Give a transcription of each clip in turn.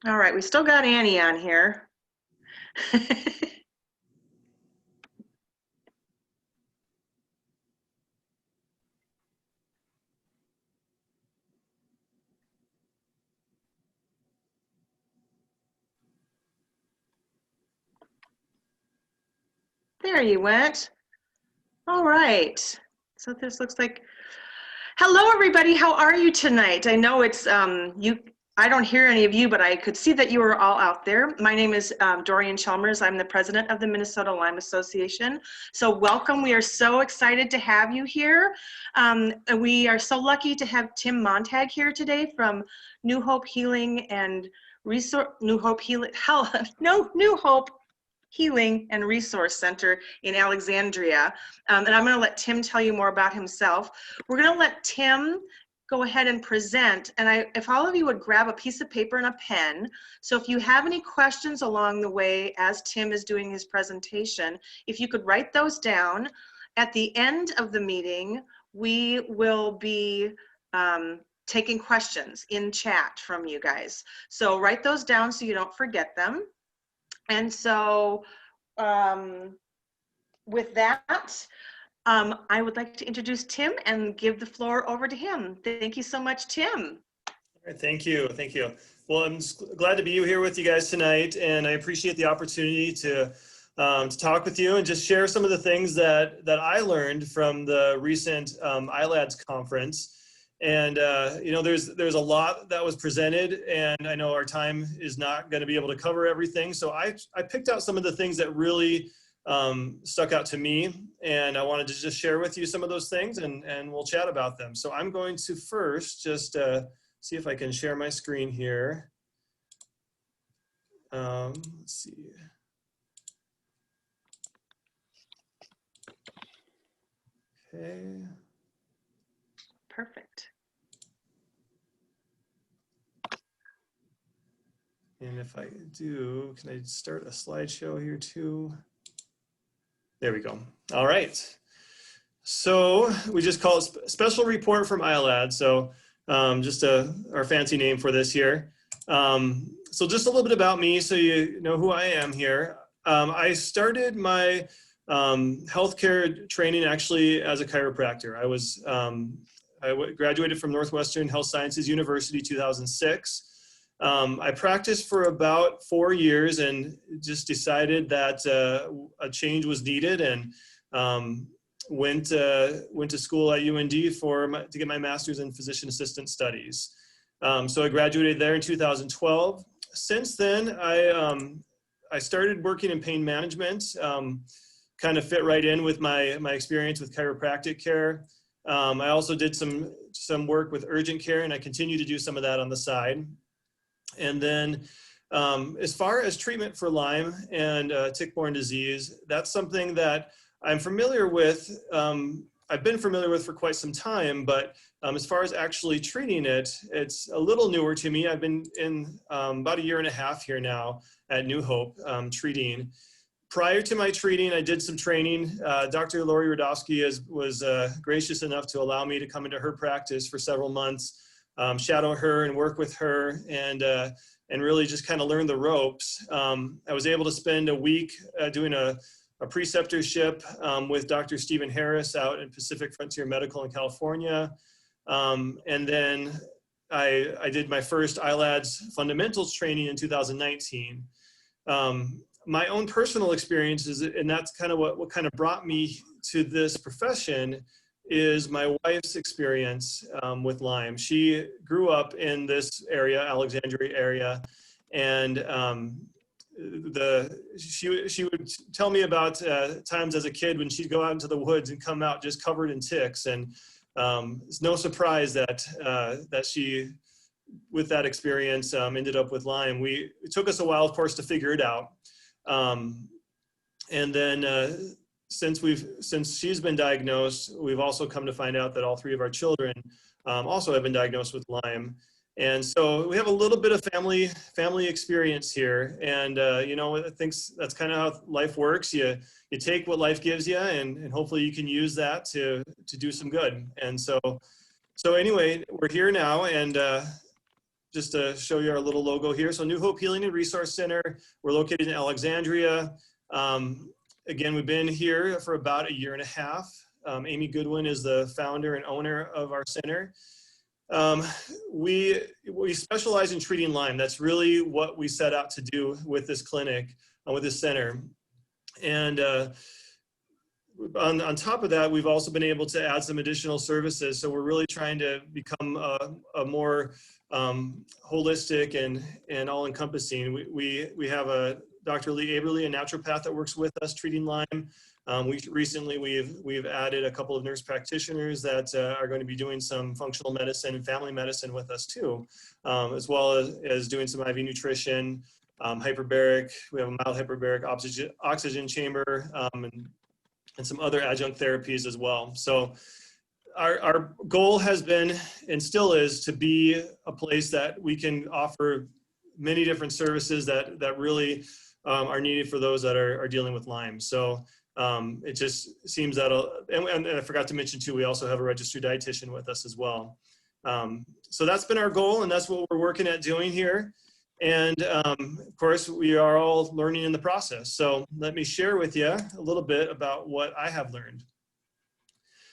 All right, we still got Annie on here. There you went. All right. So this looks like, hello everybody, how are you tonight? I know it's, I don't hear any of you, but I could see that you are all out there. My name is Dorian Chalmers. I'm the president of the Minnesota Lyme Association. So welcome, we are so excited to have you here. We are so lucky to have Tim Montag here today from New Hope Healing and New Hope Healing and Resource Center in Alexandria. And I'm gonna let Tim tell you more about himself. We're gonna let Tim go ahead and present. And if all of you would grab a piece of paper and a pen. So if you have any questions along the way as Tim is doing his presentation, if you could write those down. At the end of the meeting, we will be taking questions in chat from you guys. So write those down so you don't forget them. And so with that, I would like to introduce Tim and give the floor over to him. Thank you so much, Tim. All right, thank you. Thank you. Well, I'm glad to be here with you guys tonight, and I appreciate the opportunity to talk with you and just share some of the things that I learned from the recent ILADS conference. And you know, there's a lot that was presented, and I know our time is not going to be able to cover everything. So I picked out some of the things that really stuck out to me, and I wanted to just share with you some of those things, and we'll chat about them. So I'm going to first just see if I can share my screen here. Let's see. Okay. Perfect. And if I do, can I start a slideshow here too? There we go. All right. So we just call it special report from ILAD. So just our fancy name for this here. So just a little bit about me so you know who I am here. I started my healthcare training actually as a chiropractor. I graduated from Northwestern Health Sciences University 2006. I practiced for about 4 years and just decided that a change was needed, and went to school at UND to get my master's in physician assistant studies. So I graduated there in 2012. Since then, I started working in pain management. Kind of fit right in with my experience with chiropractic care. I also did some work with urgent care, and I continue to do some of that on the side. And then as far as treatment for Lyme and tick-borne disease, that's something that I'm familiar with. I've been familiar with for quite some time, but as far as actually treating it, it's a little newer to me. I've been in about 1.5 years here now at New Hope treating. Prior to my treating, I did some training. Dr. Lori Radowski was gracious enough to allow me to come into her practice for several months, shadow her and work with her, and really just kind of learn the ropes. I was able to spend a week doing a preceptorship with Dr. Stephen Harris out in Pacific Frontier Medical in California. And then I did my first ILADS fundamentals training in 2019. My own personal experiences, and that's kind of what kind of brought me to this profession, is my wife's experience with Lyme. She grew up in this area, Alexandria area, and she would tell me about times as a kid when she'd go out into the woods and come out just covered in ticks. And it's no surprise that that she, with that experience, ended up with Lyme. It took us a while, of course, to figure it out. And then since she's been diagnosed, we've also come to find out that all 3 of our children also have been diagnosed with Lyme. And so we have a little bit of family experience here. And you know, I think that's kind of how life works. You take what life gives you, and hopefully you can use that to do some good. And so anyway, we're here now, and just to show you our little logo here. So New Hope Healing and Resource Center, we're located in Alexandria. Again, we've been here for about 1.5 years. Amy Goodwin is the founder and owner of our center. We specialize in treating Lyme. That's really what we set out to do with this clinic, with this center. And on top of that, we've also been able to add some additional services. So we're really trying to become a more holistic and all-encompassing. We have a Dr. Lee Aberly, a naturopath that works with us treating Lyme. We've added a couple of nurse practitioners that are going to be doing some functional medicine and family medicine with us too, as well as doing some IV nutrition, hyperbaric. We have a mild hyperbaric oxygen chamber, and some other adjunct therapies as well. So our goal has been and still is to be a place that we can offer many different services that really are needed for those that are dealing with Lyme. So it just seems that, and I forgot to mention too, we also have a registered dietitian with us as well. So that's been our goal, and that's what we're working at doing here. And of course, we are all learning in the process. So let me share with you a little bit about what I have learned.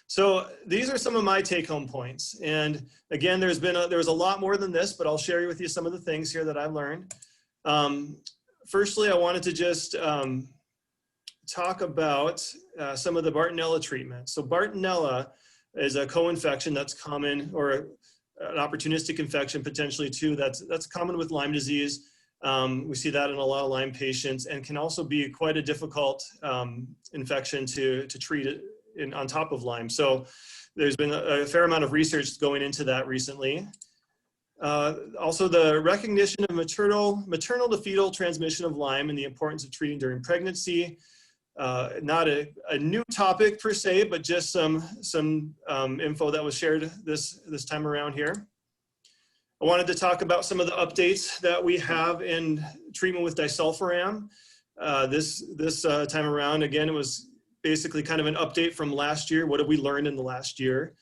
So these are some of my take-home points. And again, there's a lot more than this, but I'll share with you some of the things here that I've learned. Firstly, I wanted to just talk about some of the Bartonella treatment. So Bartonella is a co-infection that's common, or an opportunistic infection potentially too, that's common with Lyme disease. We see that in a lot of Lyme patients, and can also be quite a difficult infection to treat it on top of Lyme. So there's been a fair amount of research going into that recently. Also, the recognition of maternal to fetal transmission of Lyme and the importance of treating during pregnancy. Not a new topic per se, but just some info that was shared this time around here. I wanted to talk about some of the updates that we have in treatment with disulfiram. This time around, again, it was basically kind of an update from last year. What have we learned in the last year?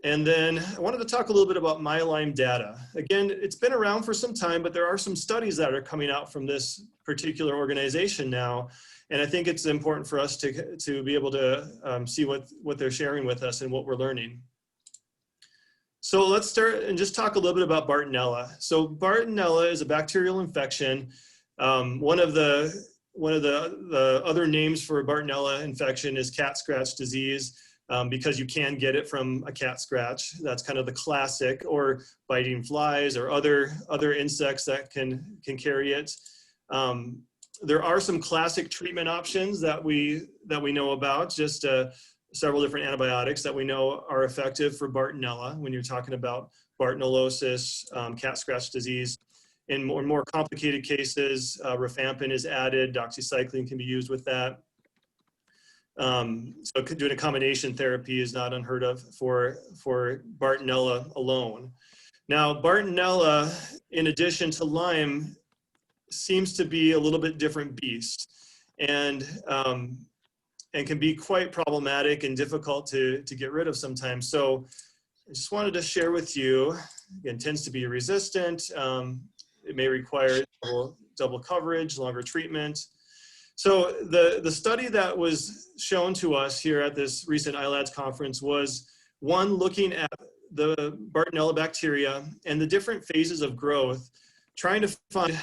And then I wanted to talk a little bit about MyLyme data. Again, it's been around for some time, but there are some studies that are coming out from this particular organization now. And I think it's important for us to be able to see what they're sharing with us and what we're learning. So let's start and just talk a little bit about Bartonella. So Bartonella is a bacterial infection. One of the other names for Bartonella infection is cat scratch disease, because you can get it from a cat scratch. That's kind of the classic, or biting flies or other insects that can carry it. There are some classic treatment options that we know about, just several different antibiotics that we know are effective for Bartonella when you're talking about Bartonellosis, cat scratch disease. In more complicated cases, rifampin is added, doxycycline can be used with that. So doing a combination therapy is not unheard of for Bartonella alone. Now, Bartonella, in addition to Lyme, seems to be a little bit different beast, and can be quite problematic and difficult to get rid of sometimes. So I just wanted to share with you, again, tends to be resistant. It may require double coverage, longer treatment. So the study that was shown to us here at this recent ILADS conference was one looking at the Bartonella bacteria and the different phases of growth, trying to find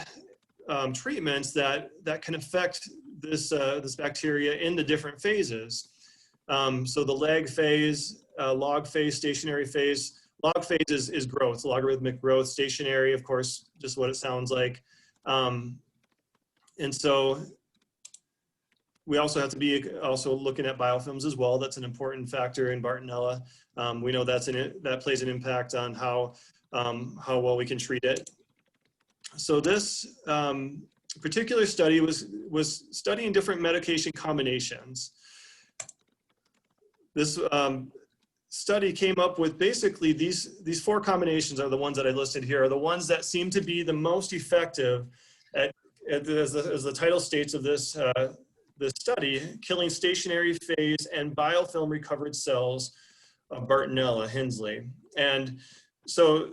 treatments that can affect this bacteria in the different phases. So the lag phase, log phase, stationary phase. Log phase is growth, logarithmic growth. Stationary, of course, just what it sounds like. And so we also have to be also looking at biofilms as well. That's an important factor in Bartonella. We know that plays an impact on how well we can treat it. So this particular study was studying different medication combinations. This study came up with basically these 4 combinations are the ones that I listed here, are the ones that seem to be the most effective as the title states of this study, killing stationary phase and biofilm recovered cells of Bartonella Hensley. And so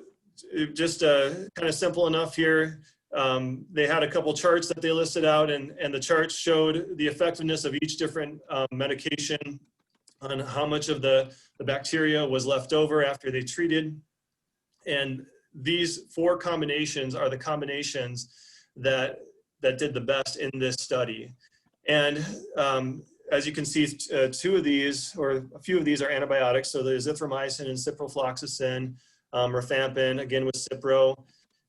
just kind of simple enough here. They had a couple charts that they listed out, and the charts showed the effectiveness of each different medication on how much of the bacteria was left over after they treated. And these 4 combinations are the combinations that did the best in this study. And as you can see, 2 of these, or a few of these, are antibiotics. So there's azithromycin and ciprofloxacin, rifampin, again with Cipro.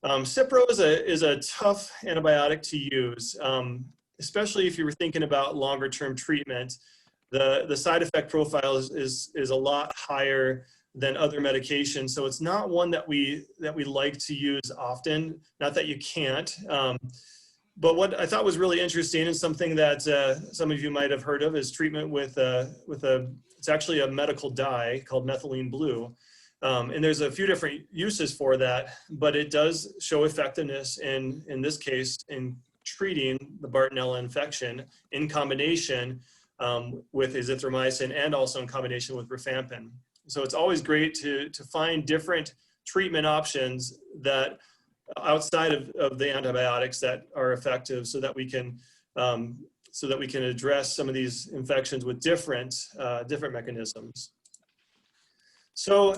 Cipro is a tough antibiotic to use, especially if you were thinking about longer term treatment. The side effect profile is a lot higher than other medications, so it's not one that we like to use often. Not that you can't, but what I thought was really interesting, and something that some of you might have heard of, is treatment with it's actually a medical dye called methylene blue. And there's a few different uses for that, but it does show effectiveness in this case in treating the Bartonella infection in combination with azithromycin, and also in combination with rifampin. So it's always great to find different treatment options that outside of the antibiotics that are effective, so that we can address some of these infections with different mechanisms. So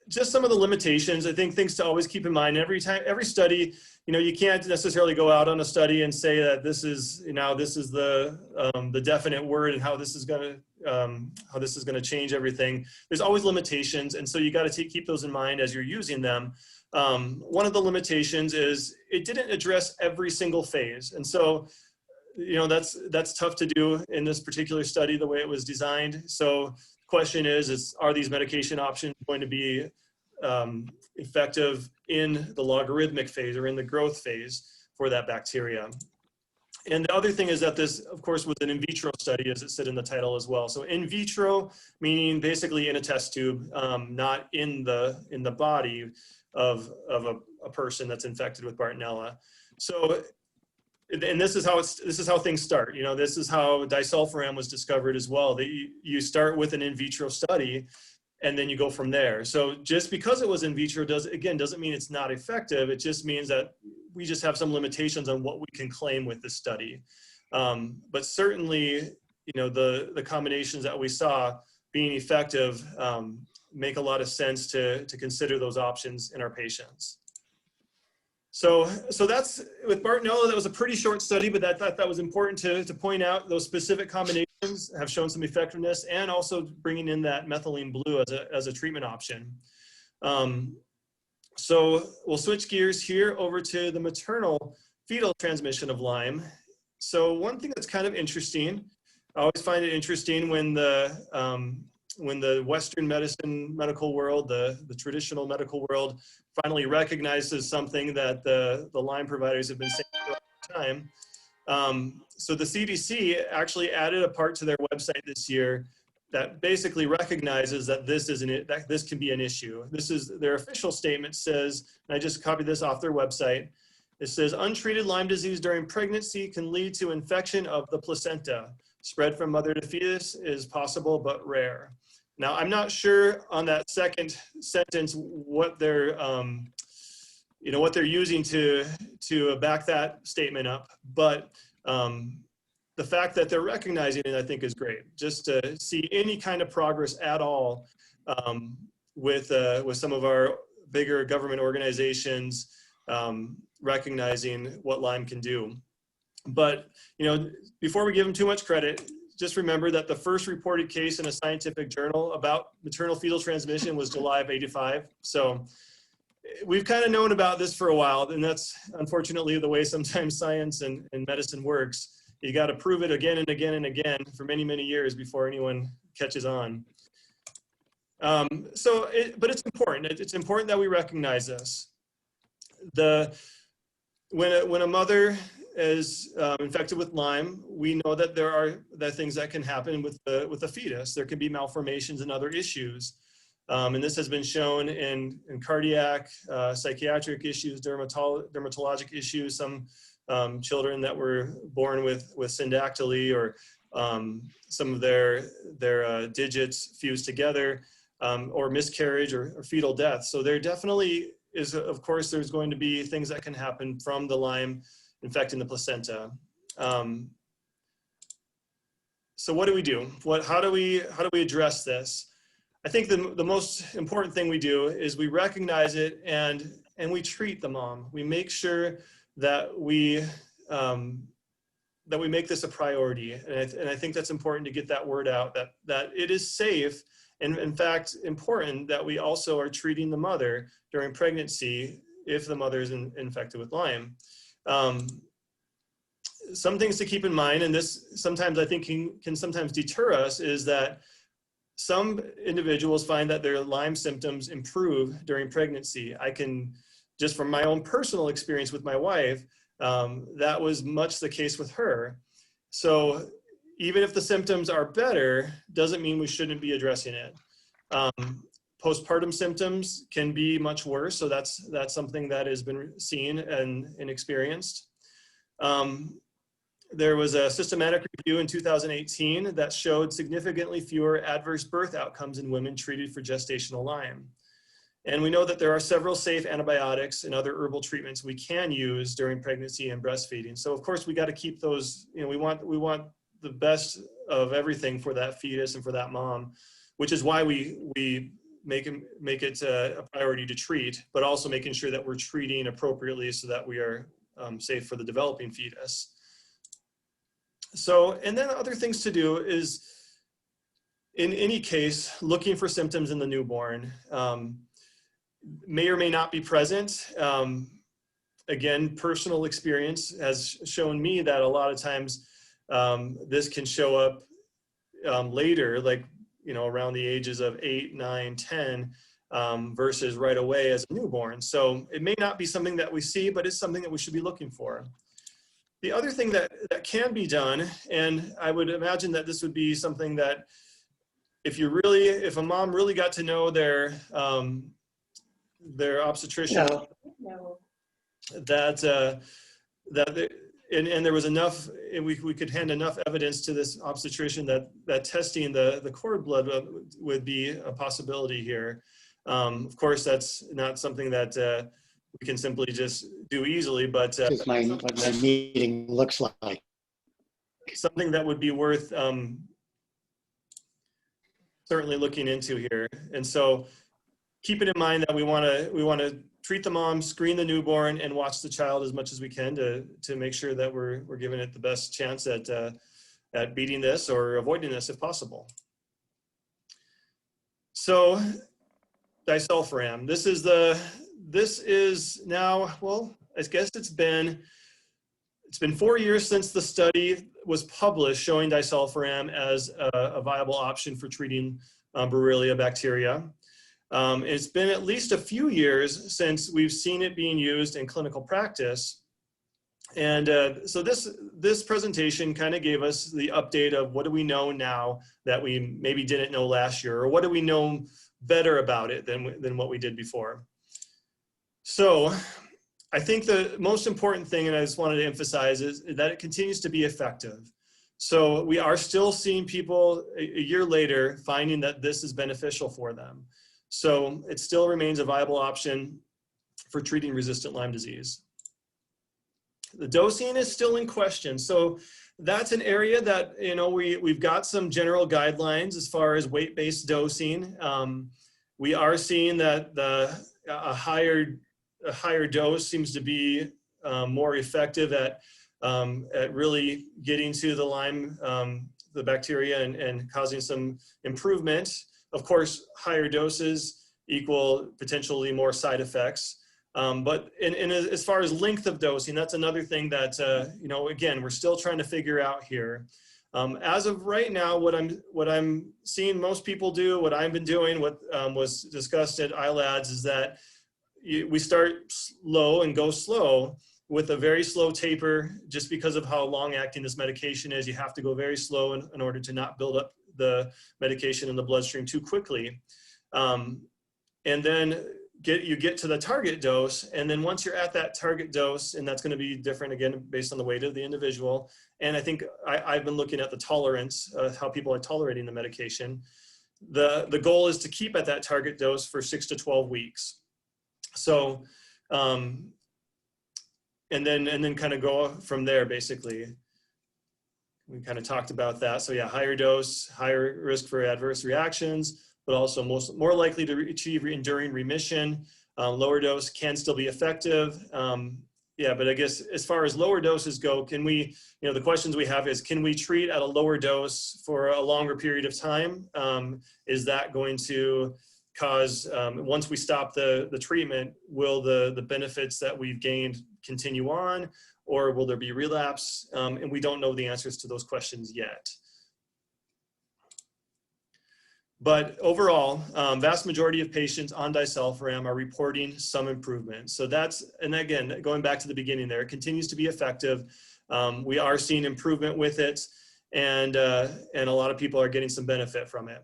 just some of the limitations, I think, things to always keep in mind. Every study, you can't necessarily go out on a study and say that this is the definite word and how this is going to change everything. There's always limitations, and so you got to keep those in mind as you're using them. One of the limitations is it didn't address every single phase, and so that's tough to do in this particular study the way it was designed. So the question is are these medication options going to be effective in the logarithmic phase or in the growth phase for that bacteria? And the other thing is that this, of course, was an in vitro study, as it said in the title as well. So in vitro, meaning basically in a test tube, not in the body of a person that's infected with Bartonella. So, and this is how things start. This is how disulfiram was discovered as well. That you start with an in vitro study, and then you go from there. So just because it was in vitro doesn't mean it's not effective. It just means that we just have some limitations on what we can claim with this study. But certainly, the combinations that we saw being effective make a lot of sense to consider those options in our patients. So that's with Bartonella. That was a pretty short study, but I thought that was important to point out. Those specific combinations have shown some effectiveness, and also bringing in that methylene blue as a treatment option. So we'll switch gears here over to the maternal fetal transmission of Lyme. So one thing that's kind of interesting, I always find it interesting when the Western medical world, the traditional medical world, finally recognizes something that the Lyme providers have been saying for a long time. So the CDC actually added a part to their website this year that basically recognizes that this can be an issue. This is their official statement. Says, and I just copied this off their website. It says, untreated Lyme disease during pregnancy can lead to infection of the placenta. Spread from mother to fetus is possible but rare. Now, I'm not sure on that second sentence what they're using to back that statement up, but the fact that they're recognizing it, I think, is great. Just to see any kind of progress at all with some of our bigger government organizations recognizing what Lyme can do. But before we give them too much credit, just remember that the first reported case in a scientific journal about maternal fetal transmission was July of '85. So we've kind of known about this for a while, and that's unfortunately the way sometimes science and medicine works. You got to prove it again and again and again for many, many years before anyone catches on. But it's important. It's important that we recognize this. When a mother is infected with Lyme, we know that there are things that can happen with the fetus. There can be malformations and other issues. And this has been shown in cardiac, psychiatric issues, dermatologic issues. Some children that were born with syndactyly, or some of their digits fused together, or miscarriage or fetal death. So there definitely is, of course, there's going to be things that can happen from the Lyme infecting the placenta. So what do we do? How do we address this? I think the most important thing we do is we recognize it and we treat the mom. We make sure that we make this a priority, and I think that's important to get that word out, that it is safe and in fact important that we also are treating the mother during pregnancy if the mother is infected with Lyme. Some things to keep in mind, and this sometimes I think can sometimes deter us, is that some individuals find that their Lyme symptoms improve during pregnancy. I can, just from my own personal experience with my wife, that was much the case with her. So even if the symptoms are better, doesn't mean we shouldn't be addressing it. Postpartum symptoms can be much worse, so that's something that has been seen and experienced. There was a systematic review in 2018 that showed significantly fewer adverse birth outcomes in women treated for gestational Lyme. And we know that there are several safe antibiotics and other herbal treatments we can use during pregnancy and breastfeeding. So of course we got to keep those, we want the best of everything for that fetus and for that mom, which is why we make it a priority to treat, but also making sure that we're treating appropriately so that we are safe for the developing fetus. So, and then other things to do is, in any case, looking for symptoms in the newborn. May or may not be present. Again, personal experience has shown me that a lot of times this can show up later, like, around the ages of 8, 9, 10, versus right away as a newborn. So it may not be something that we see, but it's something that we should be looking for. The other thing that can be done, and I would imagine that this would be something that if a mom really got to know their obstetrician, that there was enough, and we could hand enough evidence to this obstetrician that testing the cord blood would be a possibility here. Of course, that's not something that we can simply just do easily, but what my meeting looks like. Something that would be worth certainly looking into here. And so keeping in mind that we want to treat the mom, screen the newborn, and watch the child as much as we can to make sure that we're giving it the best chance at beating this or avoiding this if possible. So disulfiram, this is now, well, I guess it's been 4 years since the study was published showing disulfiram as a viable option for treating Borrelia bacteria. It's been at least a few years since we've seen it being used in clinical practice. And so this presentation kind of gave us the update of what do we know now that we maybe didn't know last year, or what do we know better about it than what we did before. So I think the most important thing, and I just wanted to emphasize, is that it continues to be effective. So we are still seeing people a year later finding that this is beneficial for them. So it still remains a viable option for treating resistant Lyme disease. The dosing is still in question. So that's an area that, we've got some general guidelines as far as weight-based dosing. We are seeing that a higher dose seems to be more effective at really getting to the Lyme, the bacteria, and causing some improvement. Of course, higher doses equal potentially more side effects. But as far as length of dosing, that's another thing that, again, we're still trying to figure out here. As of right now, what I'm seeing most people do, what I've been doing, what was discussed at ILADS, is that we start low and go slow with a very slow taper. Just because of how long acting this medication is, you have to go very slow in order to not build up the medication in the bloodstream too quickly. And then you get to the target dose, and then once you're at that target dose, and that's going to be different again based on the weight of the individual, and I think I've been looking at the tolerance, how people are tolerating the medication. The goal is to keep at that target dose for 6 to 12 weeks. So, and then kind of go from there, basically. We kind of talked about that. So yeah, higher dose, higher risk for adverse reactions, but also more likely to achieve enduring remission. Lower dose can still be effective. Yeah, but I guess as far as lower doses go, can we, the questions we have is, can we treat at a lower dose for a longer period of time? Is that going to cause, once we stop the treatment, will the benefits that we've gained continue on, or will there be relapse? And we don't know the answers to those questions yet. But overall, vast majority of patients on disulfiram are reporting some improvement. So that's, and again, going back to the beginning there, it continues to be effective. We are seeing improvement with it, and a lot of people are getting some benefit from it.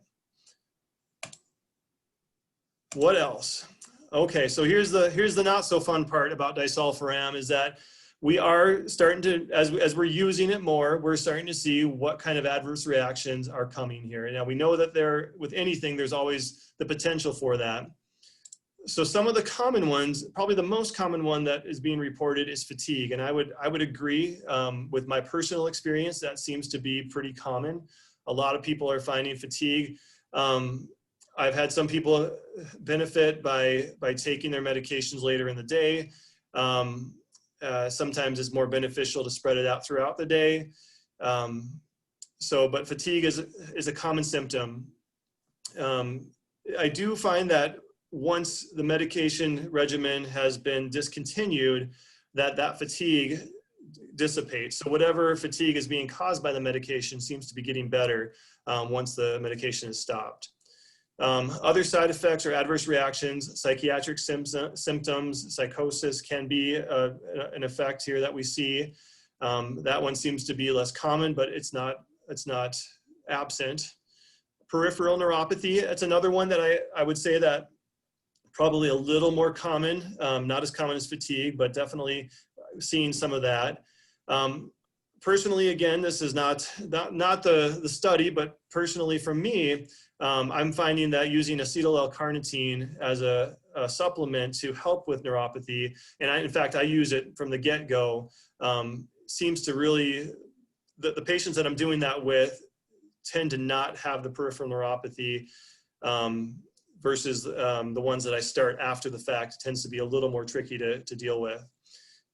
What else? Okay, so here's the not so fun part about disulfiram, is that we are starting to, as we're using it more, we're starting to see what kind of adverse reactions are coming here. Now we know that with anything, there's always the potential for that. So some of the common ones, probably the most common one that is being reported is fatigue. And I would agree with my personal experience, that seems to be pretty common. A lot of people are finding fatigue. I've had some people benefit by taking their medications later in the day. Sometimes it's more beneficial to spread it out throughout the day. But fatigue is a common symptom. I do find that once the medication regimen has been discontinued, that fatigue dissipates. So whatever fatigue is being caused by the medication seems to be getting better once the medication is stopped. Other side effects or adverse reactions, psychiatric symptoms, psychosis can be an effect here that we see. That one seems to be less common, but it's not absent. Peripheral neuropathy, it's another one that I would say that probably a little more common, not as common as fatigue, but definitely seeing some of that. Personally, again, this is not the study, but personally for me, I'm finding that using acetyl L-carnitine as a supplement to help with neuropathy, and in fact, I use it from the get-go, seems to really, the patients that I'm doing that with tend to not have the peripheral neuropathy versus the ones that I start after the fact. It tends to be a little more tricky to deal with.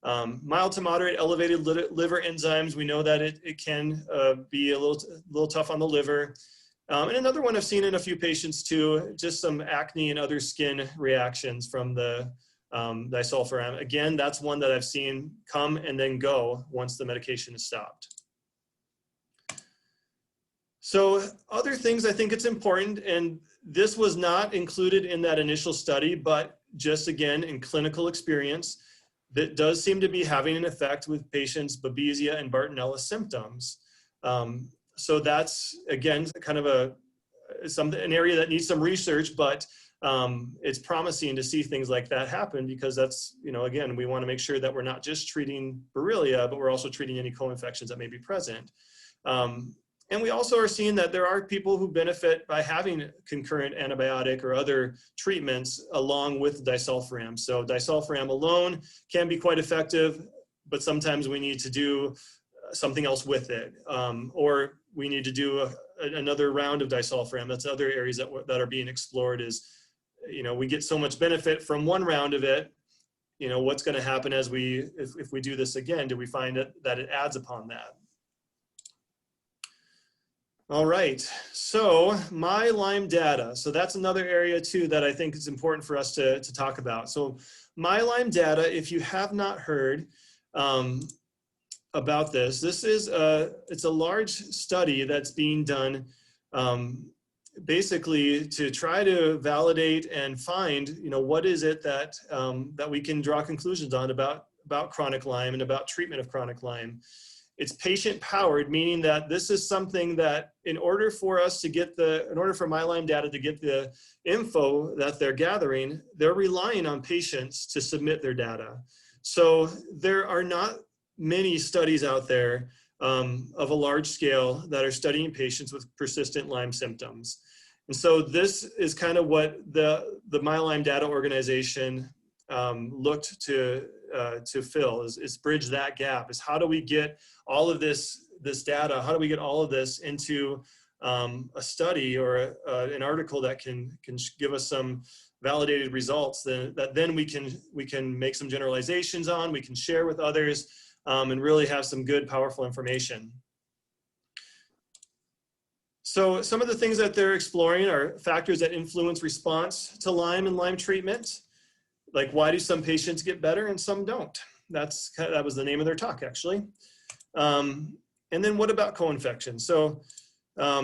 Mild to moderate elevated liver enzymes, we know that it can be a little tough on the liver. And another one I've seen in a few patients too, just some acne and other skin reactions from the disulfiram. Again, that's one that I've seen come and then go once the medication is stopped. So other things I think it's important, and this was not included in that initial study, but just again in clinical experience, that does seem to be having an effect with patients' Babesia and Bartonella symptoms. So that's, again, kind of an area that needs some research, but it's promising to see things like that happen, because that's, again, we want to make sure that we're not just treating Borrelia, but we're also treating any co-infections that may be present. And we also are seeing that there are people who benefit by having concurrent antibiotic or other treatments along with disulfiram. So disulfiram alone can be quite effective, but sometimes we need to do something else with it, or we need to do another round of disulfiram. That's other areas that are being explored. Is, we get so much benefit from one round of it. What's going to happen as if we do this again? Do we find that it adds upon that? All right, so my Lyme data. So that's another area too that I think is important for us to talk about. So my Lyme data, if you have not heard about this is it's a large study that's being done basically to try to validate and find, what is it that that we can draw conclusions on about chronic Lyme and about treatment of chronic Lyme. It's patient powered, meaning that this is something that in order for my Lyme data to get the info that they're gathering, they're relying on patients to submit their data. So there are not many studies out there of a large scale that are studying patients with persistent Lyme symptoms. And so this is kind of what the My Lyme Data organization looked to fill, is bridge that gap, is how do we get all of this data, how do we get all of this into a study or an article that can give us some validated results that then we can make some generalizations on, we can share with others, and really have some good, powerful information. So some of the things that they're exploring are factors that influence response to Lyme and Lyme treatment. Like, why do some patients get better and some don't? That was the name of their talk, actually. And then what about co-infection? So a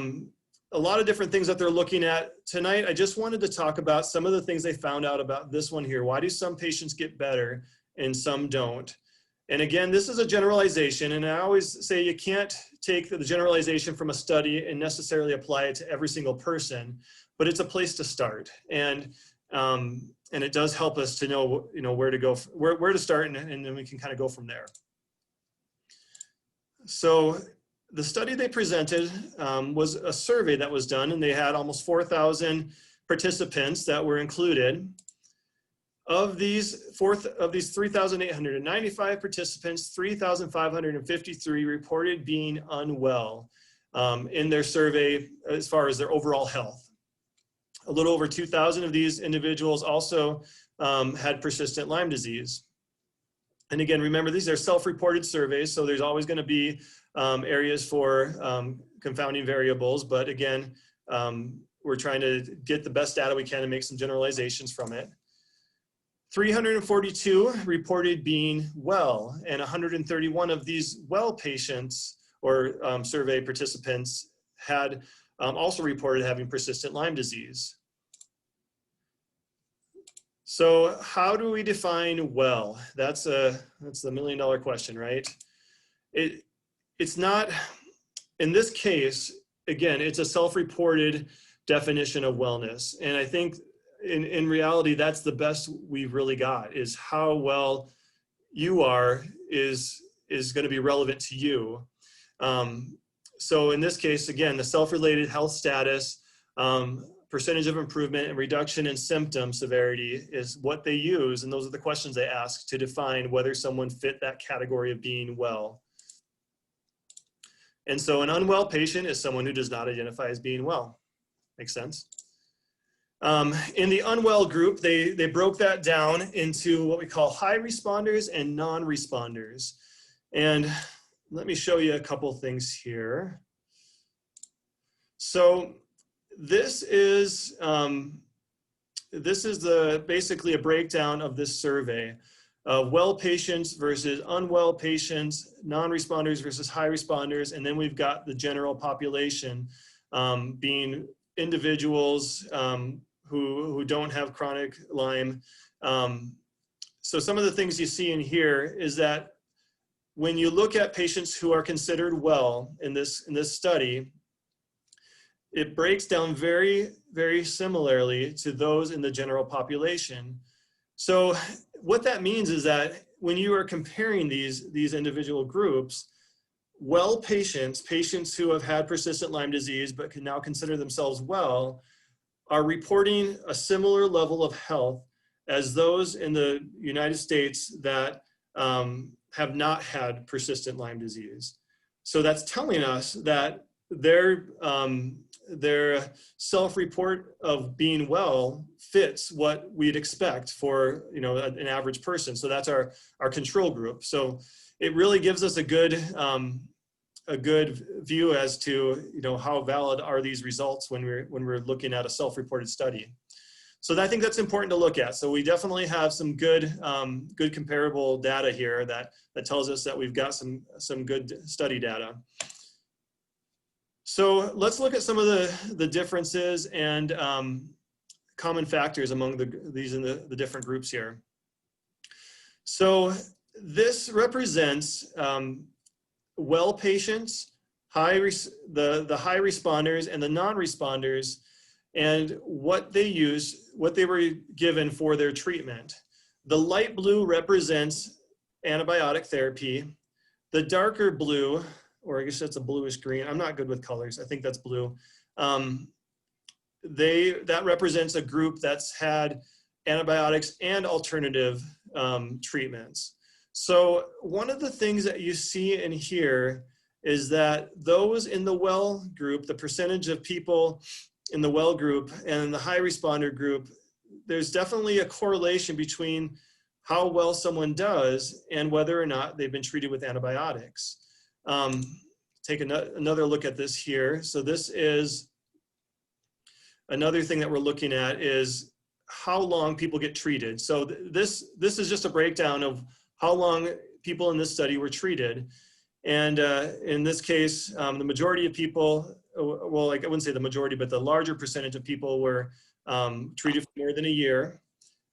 lot of different things that they're looking at tonight. I just wanted to talk about some of the things they found out about this one here. Why do some patients get better and some don't? And again, this is a generalization, and I always say you can't take the generalization from a study and necessarily apply it to every single person, but it's a place to start. And it does help us to know, where to go, where to start, and then we can kind of go from there. So the study they presented was a survey that was done, and they had almost 4,000 participants that were included. Of these 3,895 participants, 3,553 reported being unwell in their survey as far as their overall health. A little over 2,000 of these individuals also had persistent Lyme disease. And again, remember, these are self-reported surveys, so there's always going to be areas for confounding variables. But again, we're trying to get the best data we can and make some generalizations from it. 342 reported being well, and 131 of these well patients or survey participants had also reported having persistent Lyme disease. So how do we define well? That's the million-dollar question, right? It's not, in this case, again, it's a self-reported definition of wellness. And I think in reality, that's the best we've really got, is how well you are is going to be relevant to you. So in this case, again, the self-related health status, percentage of improvement, and reduction in symptom severity is what they use. And those are the questions they ask to define whether someone fit that category of being well. And so an unwell patient is someone who does not identify as being well. Makes sense? In the unwell group, they broke that down into what we call high responders and non-responders. And let me show you a couple things here. So this is basically a breakdown of this survey of well patients versus unwell patients, non-responders versus high responders, and then we've got the general population being individuals who don't have chronic Lyme. So some of the things you see in here is that when you look at patients who are considered well in this study, it breaks down very, very similarly to those in the general population. So what that means is that when you are comparing these individual groups, well patients who have had persistent Lyme disease but can now consider themselves well, are reporting a similar level of health as those in the United States that have not had persistent Lyme disease. So that's telling us that their self-report of being well fits what we'd expect for an average person. So that's our control group. So it really gives us a good view as to how valid are these results when we're looking at a self-reported study. So I think that's important to look at. So we definitely have some good comparable data here that tells us that we've got some good study data. So let's look at some of the differences and common factors among these in the different groups here. So this represents well patients, the high responders and the non-responders, and what they were given for their treatment. The light blue represents antibiotic therapy. The darker blue, or I guess that's a bluish green, I'm not good with colors, I think that's blue. That represents a group that's had antibiotics and alternative treatments. So one of the things that you see in here is that those in the well group, the percentage of people in the well group and the high responder group, there's definitely a correlation between how well someone does and whether or not they've been treated with antibiotics. Take another look at this here. So this is another thing that we're looking at is how long people get treated. So this is just a breakdown of how long people in this study were treated. And in this case, the majority of people, well, like I wouldn't say the majority, but the larger percentage of people were treated for more than a year.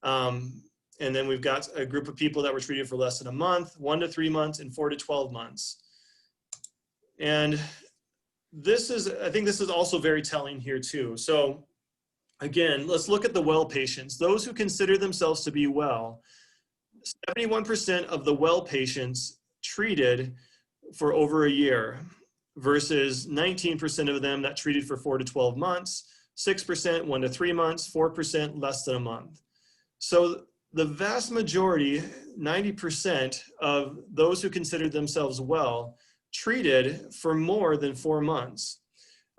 And then we've got a group of people that were treated for less than a month, 1 to 3 months, and 4 to 12 months. And this is, I think this is also very telling here too. So again, let's look at the well patients. Those who consider themselves to be well, 71% of the well patients treated for over a year versus 19% of them that treated for 4 to 12 months, 6% 1 to 3 months, 4% less than a month. So the vast majority, 90% of those who considered themselves well, treated for more than 4 months.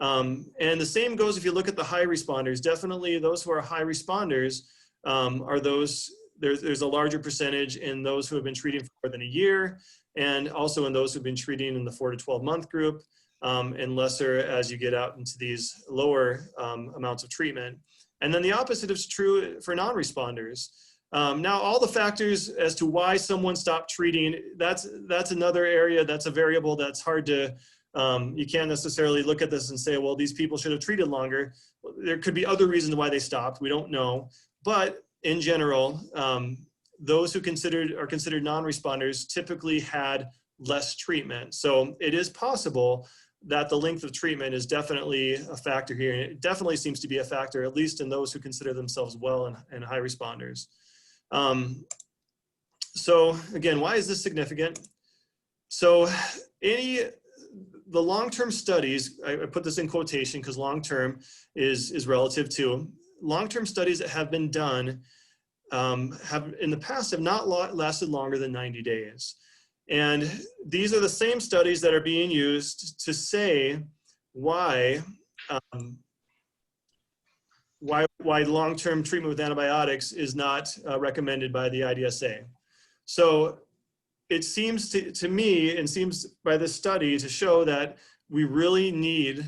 And the same goes if you look at the high responders. Definitely those who are high responders are those, there's a larger percentage in those who have been treating for more than a year, and also in those who've been treating in the 4 to 12 month group, and lesser as you get out into these lower amounts of treatment. And then the opposite is true for non-responders. Now, all the factors as to why someone stopped treating, that's another area, that's a variable that's hard to, you can't necessarily look at this and say, well, these people should have treated longer. There could be other reasons why they stopped, we don't know. But in general, those who are considered non-responders typically had less treatment. So it is possible that the length of treatment is definitely a factor here. And it definitely seems to be a factor, at least in those who consider themselves well and high responders. So again, why is this significant? So the long-term studies, I put this in quotation because long-term is relative to, long-term studies that have been done have in the past have not lasted longer than 90 days. And these are the same studies that are being used to say why long-term treatment with antibiotics is not recommended by the IDSA. So it seems to me, and seems by this study to show that we really need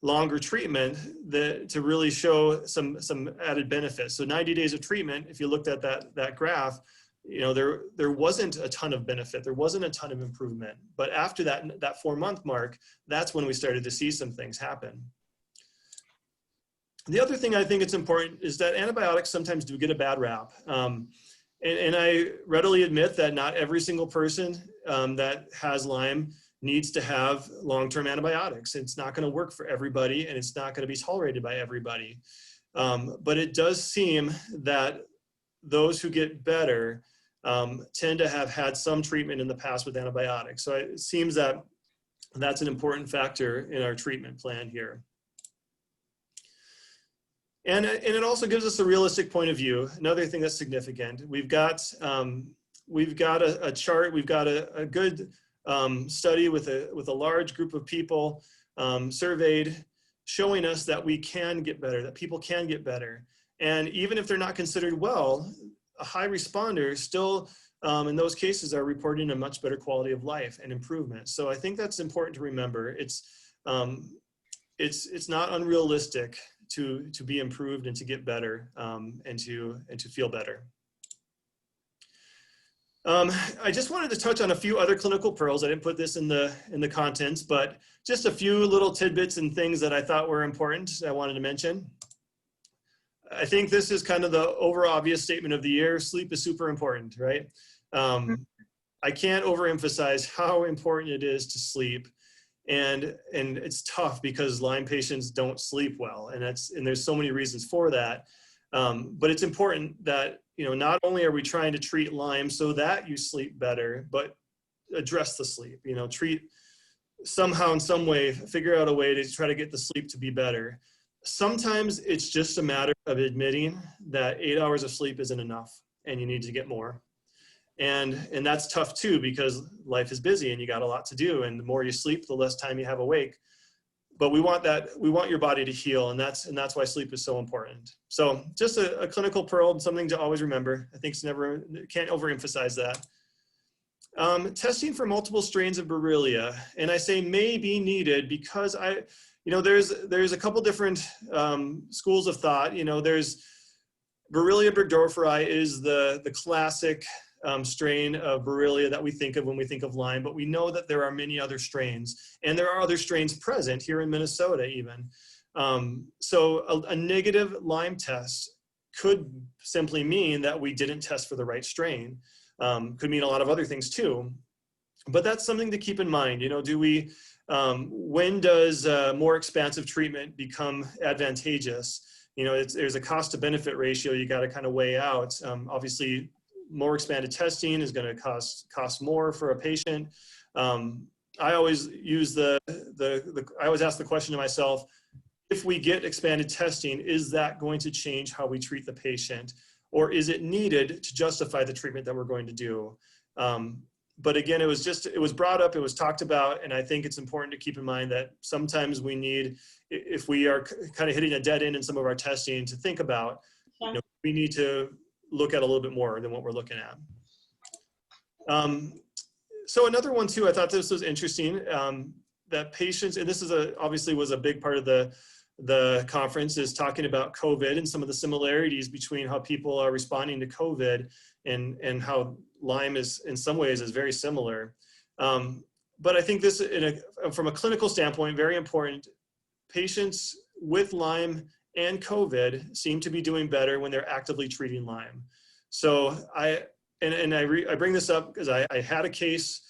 longer treatment to really show some added benefits. So 90 days of treatment, if you looked at that graph, you know, there wasn't a ton of benefit. There wasn't a ton of improvement. But after that 4 month mark, that's when we started to see some things happen. The other thing I think it's important is that antibiotics sometimes do get a bad rap. And I readily admit that not every single person that has Lyme needs to have long-term antibiotics. It's not going to work for everybody, and it's not going to be tolerated by everybody. But it does seem that those who get better tend to have had some treatment in the past with antibiotics. So it seems that that's an important factor in our treatment plan here. And it also gives us a realistic point of view. Another thing that's significant, we've got a chart, we've got a good study with a large group of people surveyed, showing us that we can get better, that people can get better. And even if they're not considered well, a high responder still, in those cases, are reporting a much better quality of life and improvement. So I think that's important to remember. It's not unrealistic to be improved and to get better and to feel better. I just wanted to touch on a few other clinical pearls. I didn't put this in the contents, but just a few little tidbits and things that I thought were important I wanted to mention. I think this is kind of the over obvious statement of the year. Sleep is super important, right? I can't overemphasize how important it is to sleep. And it's tough because Lyme patients don't sleep well, and there's so many reasons for that. But it's important that, you know, not only are we trying to treat Lyme so that you sleep better, but address the sleep, you know, treat somehow in some way, figure out a way to try to get the sleep to be better. Sometimes it's just a matter of admitting that 8 hours of sleep isn't enough and you need to get more. And that's tough too, because life is busy and you got a lot to do. And the more you sleep, the less time you have awake. But we want your body to heal, and that's why sleep is so important. So just a clinical pearl and something to always remember. I think can't overemphasize that. Testing for multiple strains of Borrelia, and I say may be needed because there's a couple different schools of thought. There's Borrelia burgdorferi is the classic strain of Borrelia that we think of when we think of Lyme, but we know that there are many other strains, and there are other strains present here in Minnesota even. So a negative Lyme test could simply mean that we didn't test for the right strain. Could mean a lot of other things too, but that's something to keep in mind. When does more expansive treatment become advantageous? There's a cost to benefit ratio you got to kind of weigh out. Obviously, more expanded testing is going to cost more for a patient. I always use I always ask the question to myself, if we get expanded testing, is that going to change how we treat the patient? Or is it needed to justify the treatment that we're going to do? But again, it was brought up, it was talked about, and I think it's important to keep in mind that sometimes we need, if we are kind of hitting a dead end in some of our testing, to think about, we need to look at a little bit more than what we're looking at. So another one too, I thought this was interesting, that patients, and this is obviously was a big part of the conference, is talking about COVID and some of the similarities between how people are responding to COVID and how Lyme is in some ways is very similar. But I think this, from a clinical standpoint, very important. Patients with Lyme and COVID seem to be doing better when they're actively treating Lyme. So I bring this up because I had a case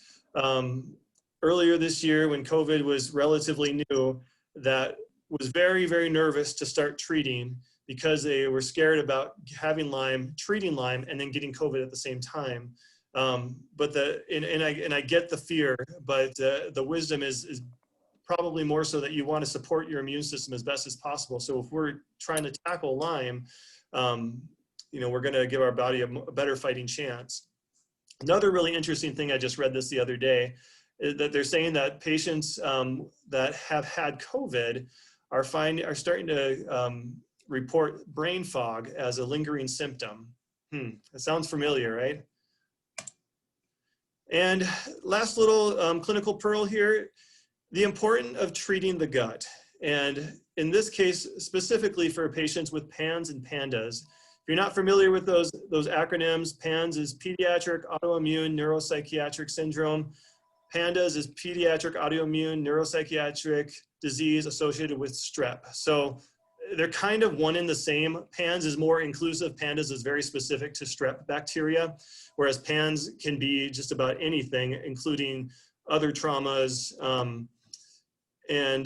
earlier this year when COVID was relatively new that was very, very nervous to start treating because they were scared about having Lyme, treating Lyme, and then getting COVID at the same time. But I get the fear, but the wisdom is probably more so that you want to support your immune system as best as possible. So if we're trying to tackle Lyme, we're going to give our body a better fighting chance. Another really interesting thing, I just read this the other day, is that they're saying that patients that have had COVID are starting to report brain fog as a lingering symptom. That sounds familiar, right? And last little clinical pearl here, the importance of treating the gut. And in this case, specifically for patients with PANS and PANDAS. If you're not familiar with those acronyms, PANS is Pediatric Autoimmune Neuropsychiatric Syndrome. PANDAS is Pediatric Autoimmune Neuropsychiatric Disease associated with strep. So they're kind of one and the same. PANS is more inclusive. PANDAS is very specific to strep bacteria, whereas PANS can be just about anything, including other traumas, and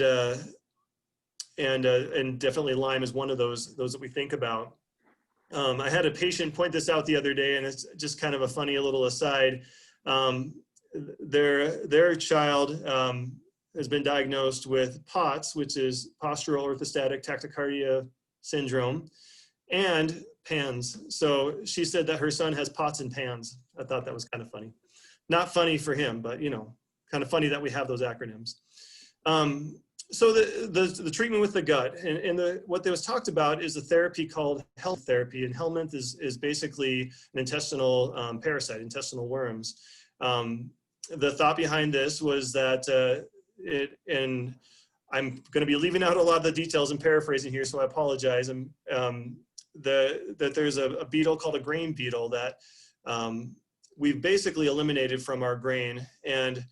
definitely Lyme is one of those that we think about. I had a patient point this out the other day, and it's just kind of a funny little aside. Their child has been diagnosed with POTS, which is postural orthostatic tachycardia syndrome, and PANS. So she said that her son has POTS and PANS. I thought that was kind of funny. Not funny for him, but kind of funny that we have those acronyms. So the treatment with the gut, and what was talked about is a therapy called Helminth therapy, and Helminth is basically an intestinal parasite, intestinal worms. The thought behind this was that and I'm going to be leaving out a lot of the details and paraphrasing here, so I apologize. That there's a beetle called a grain beetle that we've basically eliminated from our grain. And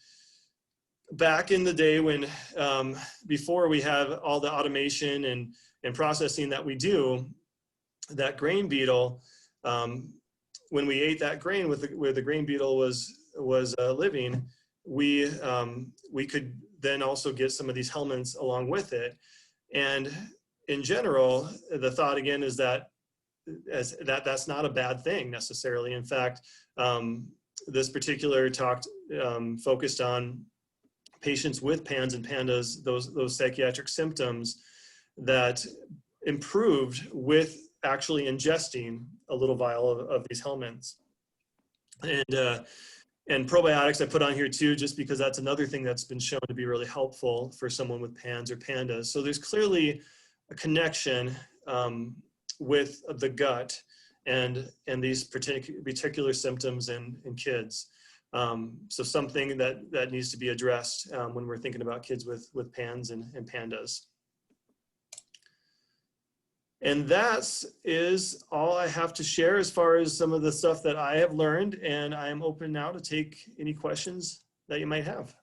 back in the day when, before we have all the automation and processing that we do, that grain beetle, when we ate that grain where the grain beetle was living, we could then also get some of these helminths along with it. And in general, the thought again is that that's not a bad thing necessarily. In fact, this particular talk focused on patients with PANS and PANDAS, those psychiatric symptoms. that improved with actually ingesting a little vial of these helminths. And probiotics I put on here too, just because that's another thing that's been shown to be really helpful for someone with PANS or PANDAS. So there's clearly a connection with the gut and these particular symptoms in kids. So something that needs to be addressed when we're thinking about kids with PANS and PANDAS. And that is all I have to share as far as some of the stuff that I have learned, and I am open now to take any questions that you might have.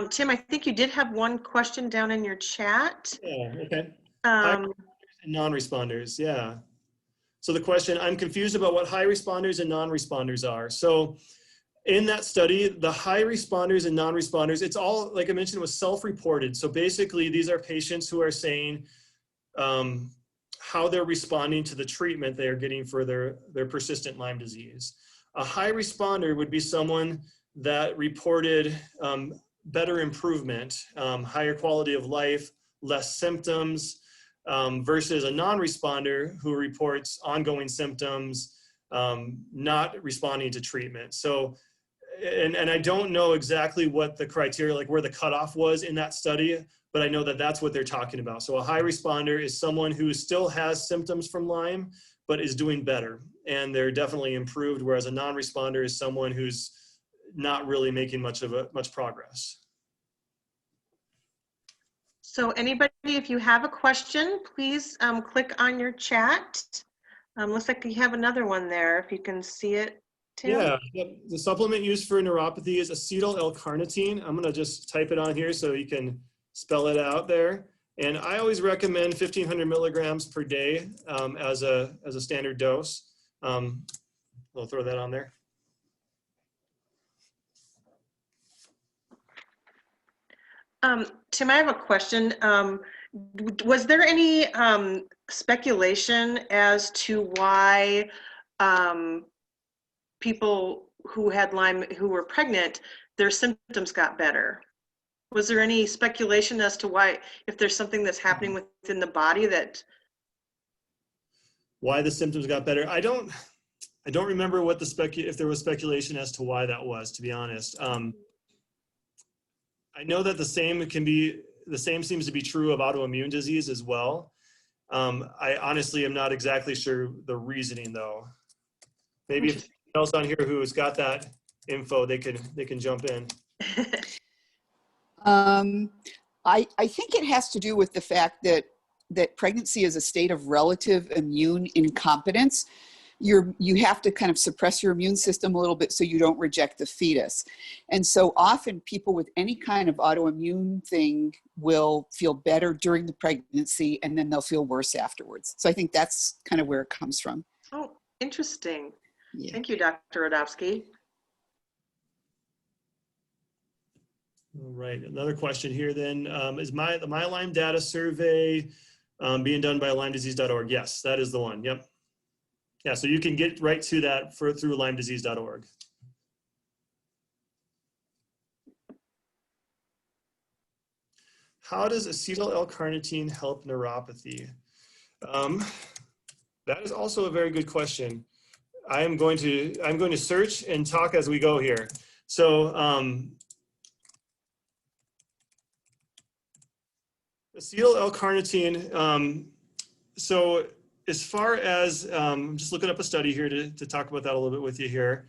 Tim, I think you did have one question down in your chat. Yeah, okay. Non-responders, yeah. So the question, I'm confused about what high responders and non-responders are. So in that study, the high responders and non-responders, it's all, like I mentioned, was self-reported. So basically, these are patients who are saying how they're responding to the treatment they are getting for their persistent Lyme disease. A high responder would be someone that reported better improvement, higher quality of life, less symptoms, versus a non-responder who reports ongoing symptoms, not responding to treatment. So, and I don't know exactly what the criteria, like where the cutoff was in that study, but I know that that's what they're talking about. So a high responder is someone who still has symptoms from Lyme, but is doing better, and they're definitely improved, whereas a non-responder is someone who's not really making much progress. So anybody, if you have a question, please click on your chat. Looks like you have another one there, if you can see it, Tim. Yeah, the supplement used for neuropathy is acetyl L-carnitine. I'm gonna just type it on here so you can spell it out there. And I always recommend 1,500 milligrams per day as a standard dose. I'll throw that on there. Tim, I have a question. Was there any speculation as to why people who had Lyme, who were pregnant, their symptoms got better? Was there any speculation as to why, if there's something that's happening within the body that? Why the symptoms got better? I don't remember what if there was speculation as to why that was, to be honest. I know that the same seems to be true of autoimmune disease as well. I honestly am not exactly sure the reasoning though. Maybe if anyone else on here who's got that info, they can jump in. I think it has to do with the fact that pregnancy is a state of relative immune incompetence. You have to kind of suppress your immune system a little bit so you don't reject the fetus. And so often people with any kind of autoimmune thing will feel better during the pregnancy and then they'll feel worse afterwards. So I think that's kind of where it comes from. Oh, interesting. Yeah. Thank you, Dr. Rodofsky. All right, another question here then. Is the MyLyme data survey being done by LymeDisease.org? Yes, that is the one, yep. Yeah, so you can get right to that through LymeDisease.org. How does acetyl L-carnitine help neuropathy? That is also a very good question. I'm going to search and talk as we go here. So acetyl L-carnitine. So as far as I'm just looking up a study here to talk about that a little bit with you here.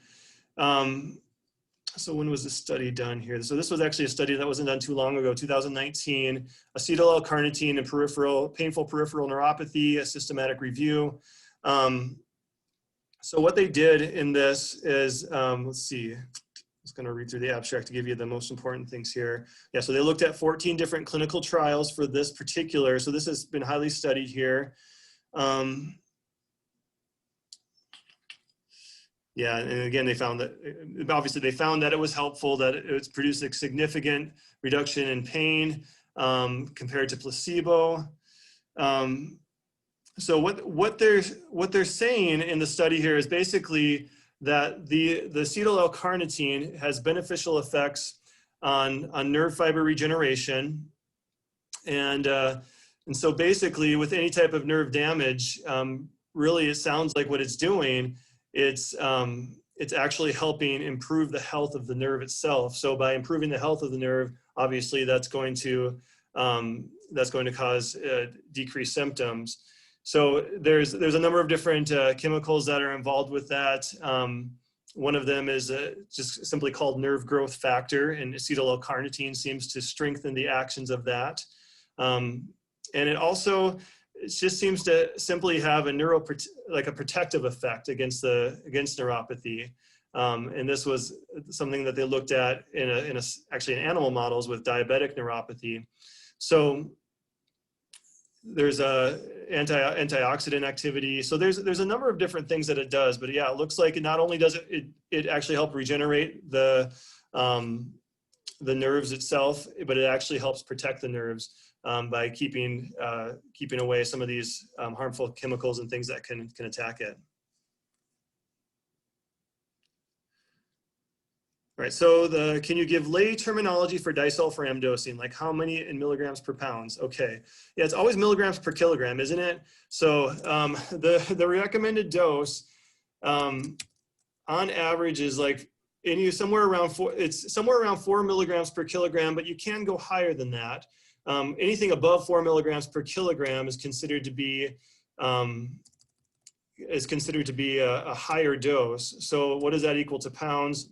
So when was this study done here? So this was actually a study that wasn't done too long ago, 2019, acetyl L-carnitine and painful peripheral neuropathy, a systematic review. So what they did in this is, let's see, I'm just gonna read through the abstract to give you the most important things here. Yeah, so they looked at 14 different clinical trials for this particular, so this has been highly studied here. Yeah, and again, they found that, obviously they found that it was helpful, that it's produced a significant reduction in pain compared to placebo. So what they're saying in the study here is basically that the acetyl L-carnitine has beneficial effects on nerve fiber regeneration, And so basically with any type of nerve damage, really it sounds like what it's doing, it's actually helping improve the health of the nerve itself. So by improving the health of the nerve, obviously that's going to cause decreased symptoms. So there's a number of different chemicals that are involved with that. One of them is just simply called nerve growth factor, and acetyl L-carnitine seems to strengthen the actions of that. And it just seems to simply have a protective effect against neuropathy. And this was something that they looked at actually in animal models with diabetic neuropathy. So there's antioxidant activity. So there's a number of different things that it does, but yeah, it looks like it not only does it actually help regenerate the nerves itself, but it actually helps protect the nerves by keeping away some of these harmful chemicals and things that can attack it. All right, so can you give lay terminology for disulfiram dosing, like how many in milligrams per pounds? Okay, yeah, it's always milligrams per kilogram, isn't it? So the recommended dose on average is like somewhere around 4 milligrams per kilogram, but you can go higher than that. Anything above 4 milligrams per kilogram is considered to be a higher dose. So what does that equal to pounds?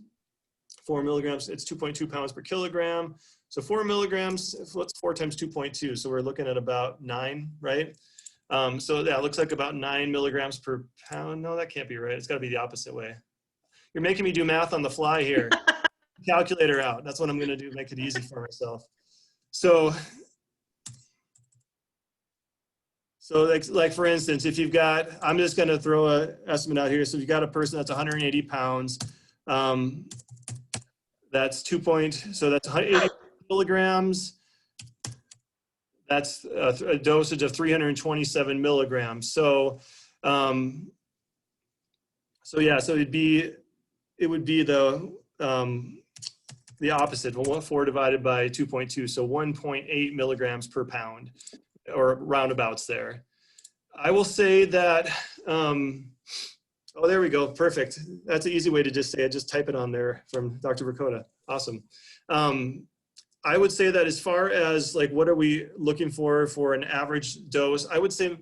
4 milligrams, it's 2.2 pounds per kilogram. So 4 milligrams, what's 4 times 2.2? So we're looking at about 9, right? So that looks like about 9 milligrams per pound. No, that can't be right. It's got to be the opposite way. You're making me do math on the fly here. Calculator out. That's what I'm going to do, make it easy for myself. So like for instance, if you've got, I'm just going to throw an estimate out here. So if you've got a person that's 180 pounds, that's 180 milligrams. That's a dosage of 327 milligrams. So yeah, so it would be the opposite. 4 divided by 2.2, so 1.8 milligrams per pound, or roundabouts there. I will say that, oh, there we go, perfect. That's an easy way to just say it, just type it on there from Dr. Verkota, awesome. I would say that as far as like, what are we looking for an average dose, I would say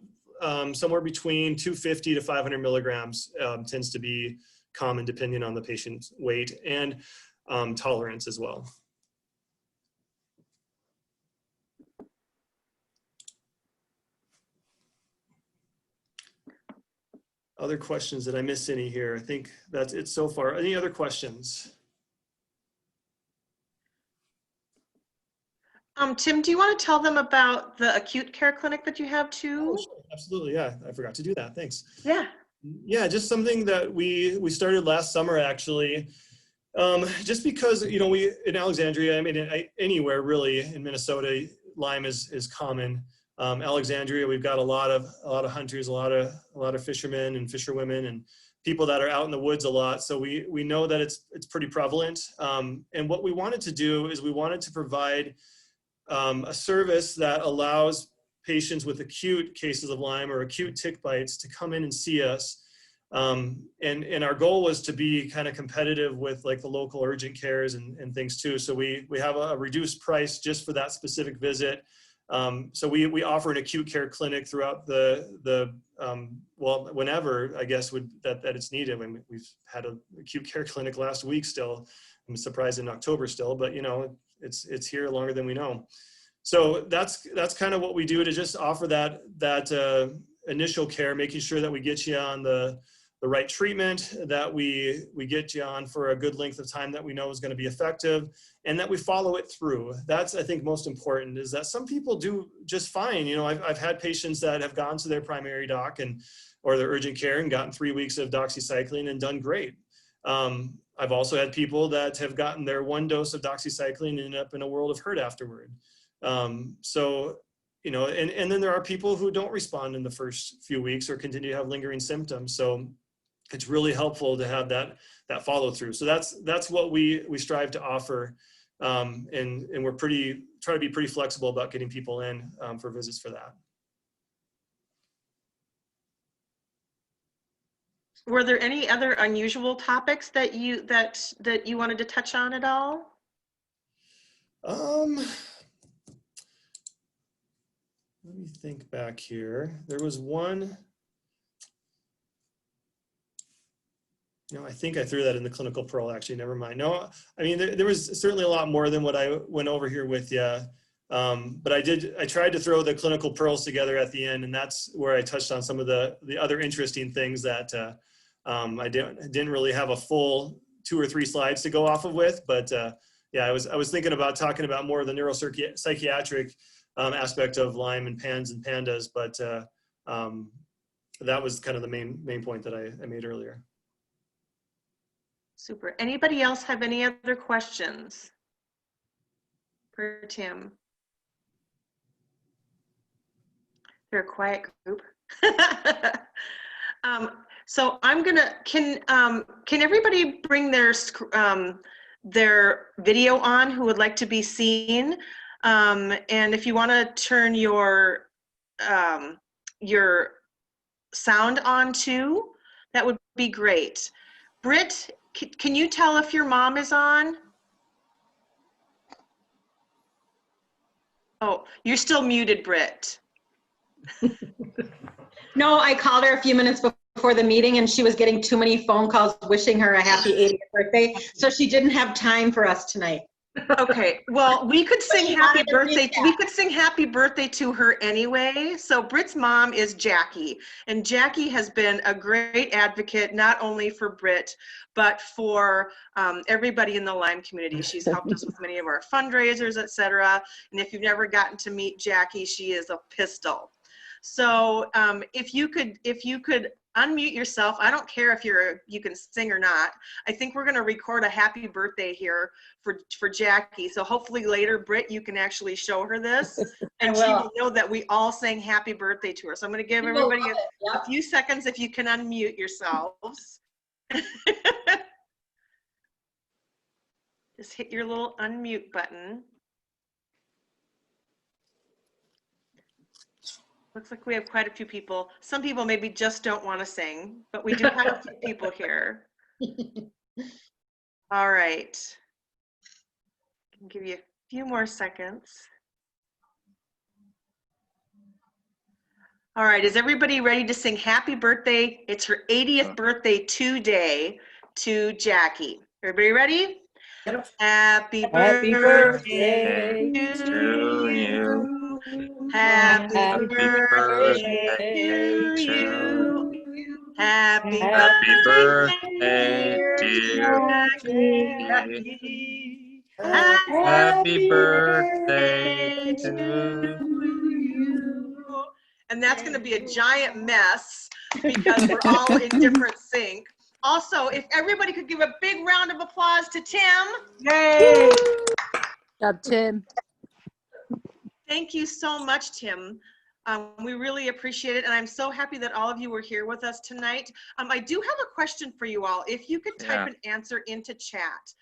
somewhere between 250 to 500 milligrams tends to be common depending on the patient's weight and tolerance as well. Other questions? Did I miss any here? I think that's it so far. Any other questions? Tim, do you want to tell them about the acute care clinic that you have too? Oh, sure. Absolutely, yeah. I forgot to do that. Thanks. Yeah. Yeah, just something that we started last summer actually. Just because, you know, in Alexandria, I mean, anywhere really in Minnesota, Lyme is common. Alexandria, we've got a lot of hunters, a lot of fishermen and fisherwomen and people that are out in the woods a lot. So we know that it's pretty prevalent. And what we wanted to do is we wanted to provide a service that allows patients with acute cases of Lyme or acute tick bites to come in and see us. And our goal was to be kind of competitive with like the local urgent cares and things too. So we have a reduced price just for that specific visit. So we offer an acute care clinic throughout well, whenever I guess that it's needed. I mean, we've had an acute care clinic last week still. I'm surprised in October still, but you know, it's here longer than we know. So that's kind of what we do to just offer that initial care, making sure that we get you on the right treatment, that we get you on for a good length of time that we know is going to be effective, and that we follow it through. That's, I think, most important, is that some people do just fine. You know, I've had patients that have gone to their primary doc or their urgent care and gotten 3 weeks of doxycycline and done great. I've also had people that have gotten their 1 dose of doxycycline and ended up in a world of hurt afterward. So, you know, and then there are people who don't respond in the first few weeks or continue to have lingering symptoms. So it's really helpful to have that follow through. So that's what we strive to offer and we're try to be pretty flexible about getting people in for visits for that. Were there any other unusual topics that you wanted to touch on at all? Let me think back here. There was one. No, I think I threw that in the clinical pearl, actually. Never mind. No, I mean, there was certainly a lot more than what I went over here with you. But I tried to throw the clinical pearls together at the end, and that's where I touched on some of the other interesting things that I didn't really have a full 2 or 3 slides to go off of with. But yeah, I was thinking about talking about more of the neuropsychiatric aspect of Lyme and PANS and PANDAS, but that was kind of the main point that I made earlier. Super. Anybody else have any other questions for Tim? They're a quiet group. So I'm gonna, can everybody bring their video on who would like to be seen? And if you want to turn your sound on too, that would be great. Britt, can you tell if your mom is on? Oh, you're still muted, Britt. No, I called her a few minutes before the meeting and she was getting too many phone calls wishing her a happy 80th birthday. So she didn't have time for us tonight. Okay, well, we could sing she happy wanted to birthday. recap. We could sing happy birthday to her anyway. So Britt's mom is Jackie, and Jackie has been a great advocate, not only for Britt, but for everybody in the Lyme community. She's helped us with many of our fundraisers, etc. And if you've never gotten to meet Jackie, she is a pistol. So if you could unmute yourself. I don't care if you can sing or not. I think we're going to record a happy birthday here for Jackie. So hopefully later, Britt, you can actually show her this, and she will know that we all sang happy birthday to her. So I'm going to give everybody a few seconds if you can unmute yourselves. Just hit your little unmute button. Looks like we have quite a few people. Some people maybe just don't want to sing, but we do have a few people here. All right. I'll give you a few more seconds. All right, is everybody ready to sing happy birthday? It's her 80th birthday today to Jackie. Everybody ready? Yep. Happy birthday to you. Happy birthday to you. Happy birthday, dear Jackie. Happy birthday to you. And that's going to be a giant mess because we're all in different sync. Also, if everybody could give a big round of applause to Tim. Yay! Good job, Tim. Thank you so much, Tim. We really appreciate it, and I'm so happy that all of you were here with us tonight. I do have a question for you all. If you could type an answer into chat.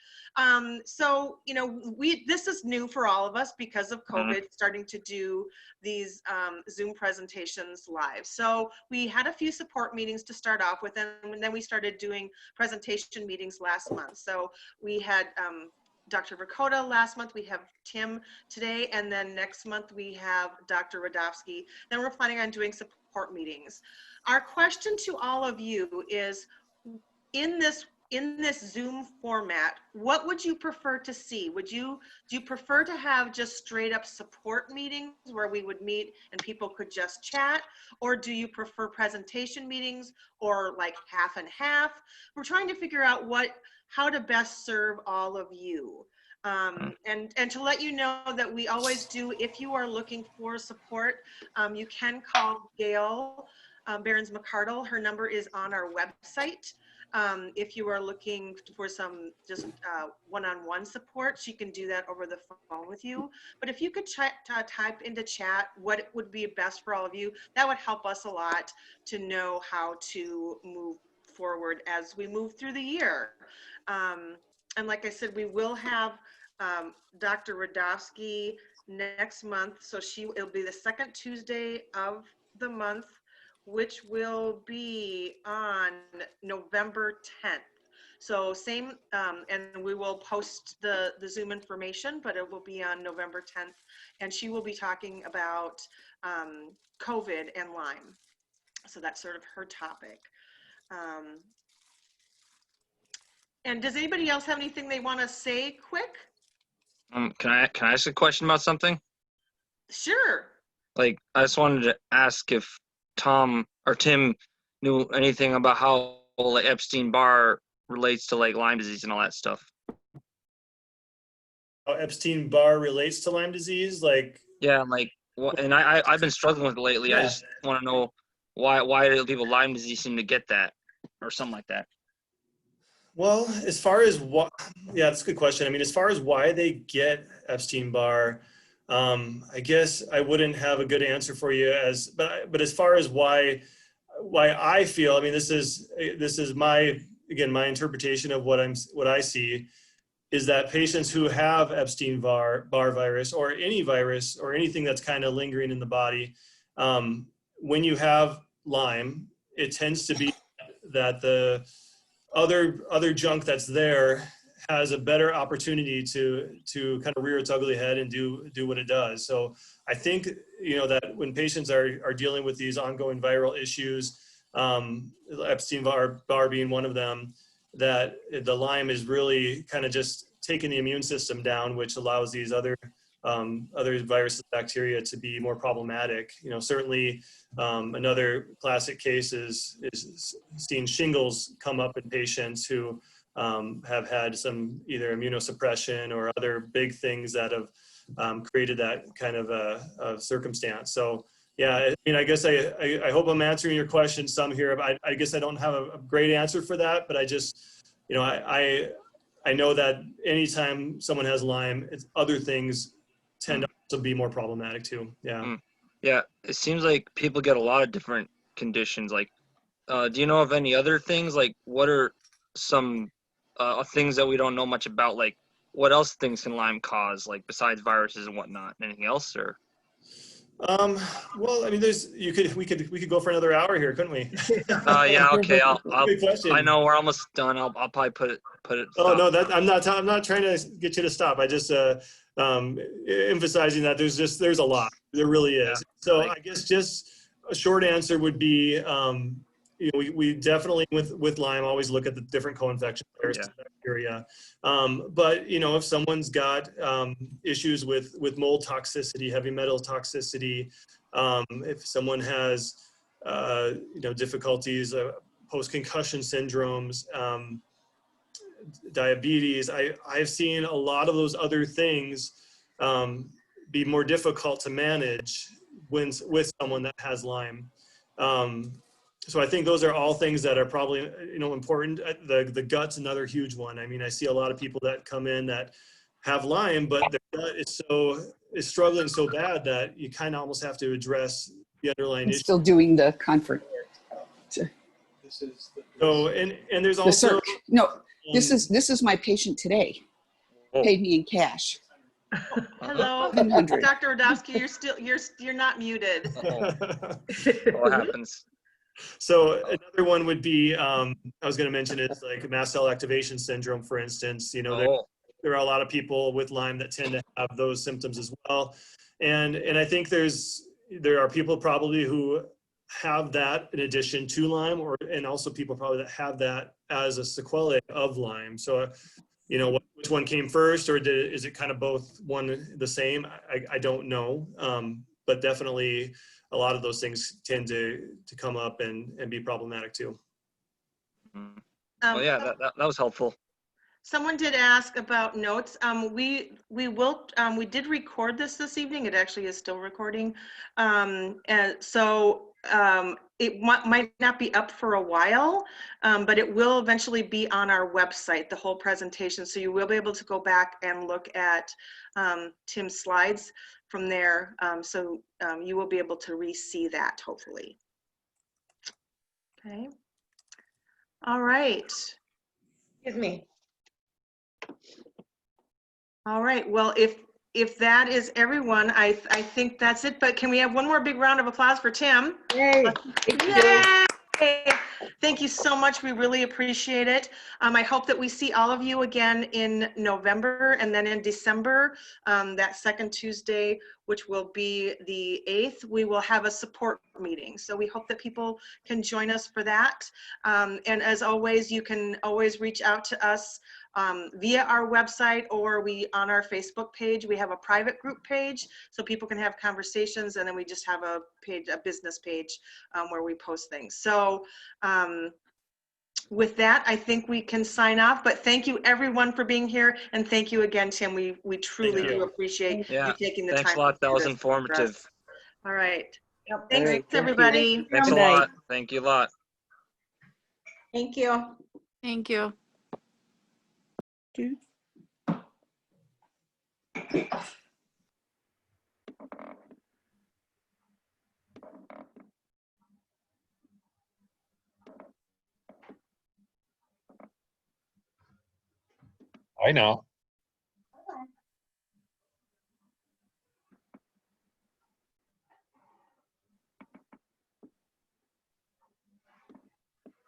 So, you know, this is new for all of us because of COVID, starting to do these Zoom presentations live. So we had a few support meetings to start off with, and then we started doing presentation meetings last month. So we had Dr. Verkota last month, we have Tim today, and then next month we have Dr. Radofsky. Then we're planning on doing support meetings. Our question to all of you is, in this Zoom format, what would you prefer to see? Do you prefer to have just straight up support meetings where we would meet and people could just chat? Or do you prefer presentation meetings or like half and half? We're trying to figure out how to best serve all of you. And to let you know that we always do, if you are looking for support, you can call Gail Behrens-McCardle. Her number is on our website. If you are looking for some just one-on-one support, she can do that over the phone with you. But if you could type into chat what would be best for all of you, that would help us a lot to know how to move forward as we move through the year. And like I said, we will have Dr. Radofsky next month. So it'll be the second Tuesday of the month, which will be on November 10th. So same, and we will post the Zoom information, but it will be on November 10th. And she will be talking about COVID and Lyme. So that's sort of her topic. And does anybody else have anything they want to say quick? Can I ask a question about something? Sure. Like, I just wanted to ask if Tom or Tim knew anything about how like Epstein-Barr relates to like Lyme disease and all that stuff. How Epstein-Barr relates to Lyme disease, like. Yeah, like what? And I've been struggling with it lately. Yeah. I just want to know why do people with Lyme disease seem to get that or something like that. Well, as far as what, yeah, that's a good question. I mean, as far as why they get Epstein-Barr, I guess I wouldn't have a good answer for you but as far as why I feel, I mean, this is my interpretation of what I see is that patients who have Epstein-Barr virus or any virus or anything that's kind of lingering in the body, when you have Lyme, it tends to be that the other junk that's there has a better opportunity to kind of rear its ugly head and do what it does. So I think, that when patients are dealing with these ongoing viral issues, Epstein-Barr being one of them, that the Lyme is really kind of just taking the immune system down, which allows these other viruses, bacteria to be more problematic. Certainly another classic case is seeing shingles come up in patients who have had some either immunosuppression or other big things that have created that kind of a circumstance. So yeah, I mean, I guess I hope I'm answering your question some here, but I guess I don't have a great answer for that, but I just, I know that anytime someone has Lyme, other things tend to be more problematic too. Yeah. Yeah, it seems like people get a lot of different conditions. Like, do you know of any other things? Like, what are some things that we don't know much about? Like, what else things can Lyme cause? Like, besides viruses and whatnot? Anything else? Or Well, I mean, we could go for another hour here, couldn't we? yeah, okay. Good question. I know we're almost done. I'll probably put it. Oh no, I'm not trying to get you to stop. I just emphasizing that there's a lot. There really is. Yeah, So I guess just a short answer would be, we definitely with Lyme always look at the different co-infection viruses, bacteria. But if someone's got issues with mold toxicity, heavy metal toxicity, if someone has difficulties, post-concussion syndromes, diabetes, I've seen a lot of those other things be more difficult to manage with someone that has Lyme. So I think those are all things that are probably important. The gut's another huge one. I mean, I see a lot of people that come in that have Lyme, but their gut is struggling so bad that you kind of almost have to address the underlying issue. Still doing the conference. So and there's The also search. No, this is my patient today. Paid me in cash. Hello, 700. Dr. Radofsky, you're not muted. what happens? So another one would be, I was going to mention is like mast cell activation syndrome, for instance. There are a lot of people with Lyme that tend to have those symptoms as well. And I think there are people probably who have that in addition to Lyme, and also people probably that have that as a sequelae of Lyme. So, which one came first, or is it kind of both one the same? I don't know. But definitely a lot of those things tend to come up and be problematic too. Well, yeah, that was helpful. Someone did ask about notes. We did record this evening. It actually is still recording. And so it might not be up for a while, but it will eventually be on our website, the whole presentation. So you will be able to go back and look at Tim's slides from there. So you will be able to re-see that, hopefully. Okay. All right. Excuse me. All right, well, if that is everyone, I think that's it, but can we have one more big round of applause for Tim? Yay. Yay! Thank you so much. We really appreciate it. I hope that we see all of you again in November and then in December, that second Tuesday, which will be the 8th, we will have a support meeting. So we hope that people can join us for that. And as always, you can always reach out to us via our website, or on our Facebook page. We have a private group page so people can have conversations, and then we just have a business page where we post things. So with that, I think we can sign off, but thank you everyone for being here, and thank you again, Tim. We truly Thank you. do appreciate Yeah, you taking the time. thanks a lot. to That do was this for informative. us. All right. Yep. Thanks, All right, thank you. everybody. Thanks a Good night. lot. Thank you a lot. Thank you. Thank you. I know.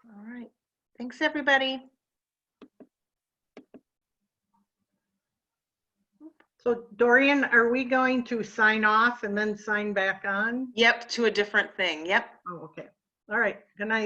All right. Thanks, everybody. So Dorian, are we going to sign off and then sign back on? Yep, to a different thing. Yep. Oh, okay. All right. Good night.